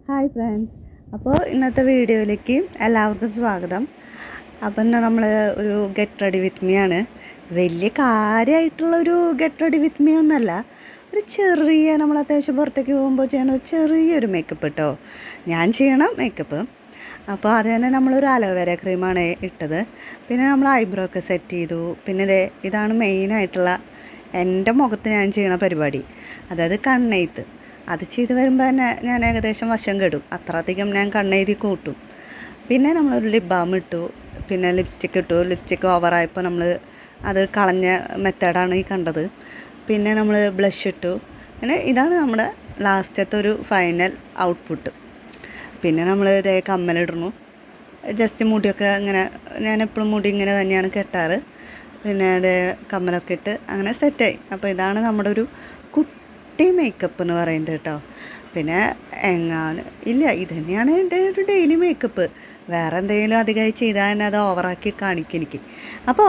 Hi friends, അപ്പോൾ ഇന്നത്തെ വീഡിയോയിലേക്ക് എല്ലാവർക്കും സ്വാഗതം. അപ്പം ഇന്ന് നമ്മൾ ഒരു ഗെറ്റ് റെഡി വിത്ത് മീ ആണ്. വലിയ കാര്യമായിട്ടുള്ളൊരു ഗെറ്റ് റെഡി വിത്ത് മീ ഒന്നല്ല, ഒരു ചെറിയ നമ്മൾ അത്യാവശ്യം പുറത്തേക്ക് പോകുമ്പോൾ ചെയ്യണ ചെറിയൊരു മേക്കപ്പ് കേട്ടോ. ഞാൻ ചെയ്യണം മേക്കപ്പ്. അപ്പോൾ അത് തന്നെ നമ്മളൊരു അലോവേര ക്രീമാണ് ഇട്ടത്. പിന്നെ നമ്മൾ ഐബ്രോ ഒക്കെ സെറ്റ് ചെയ്തു. പിന്നെ ഇതാണ് മെയിനായിട്ടുള്ള എൻ്റെ മുഖത്ത് ഞാൻ ചെയ്യണ പരിപാടി, അതായത് കണ്ണെഴുത്ത്. അത് ചെയ്ത് വരുമ്പോൾ തന്നെ ഞാൻ ഏകദേശം വശം കെടും, അത്രയധികം ഞാൻ കണ്ണെഴുതി കൂട്ടും. പിന്നെ നമ്മളൊരു ലിപ് ബാം ഇട്ടു, പിന്നെ ലിപ്സ്റ്റിക്ക് ഇട്ടു. ലിപ്സ്റ്റിക്ക് ഓവറായപ്പോൾ നമ്മൾ അത് കളഞ്ഞ മെത്തേഡാണ് ഈ കണ്ടത്. പിന്നെ നമ്മൾ ബ്ലഷ് ഇട്ടു. അങ്ങനെ ഇതാണ് നമ്മുടെ ലാസ്റ്റത്തെ ഒരു ഫൈനൽ ഔട്ട്പുട്ട്. പിന്നെ നമ്മൾ ഇതേ കമ്മലിടുന്നു. ജസ്റ്റ് മുടിയൊക്കെ ഇങ്ങനെ, ഞാൻ എപ്പോഴും മുടി ഇങ്ങനെ തന്നെയാണ് കെട്ടാറ്. പിന്നെ അതേ കമ്മലൊക്കെ ഇട്ട് അങ്ങനെ സെറ്റായി. അപ്പോൾ ഇതാണ് നമ്മുടെ ഒരു കുട്ടി മേക്കപ്പ് എന്ന് പറയുന്നത് കേട്ടോ. പിന്നെ ഇല്ല, ഇത് തന്നെയാണ് എൻ്റെ ഒരു ഡെയിലി മേക്കപ്പ്. വേറെ എന്തെങ്കിലും അധികമായി ചെയ്താൽ തന്നെ അത് ഓവറാക്കി കാണിക്കും എനിക്ക്. അപ്പോൾ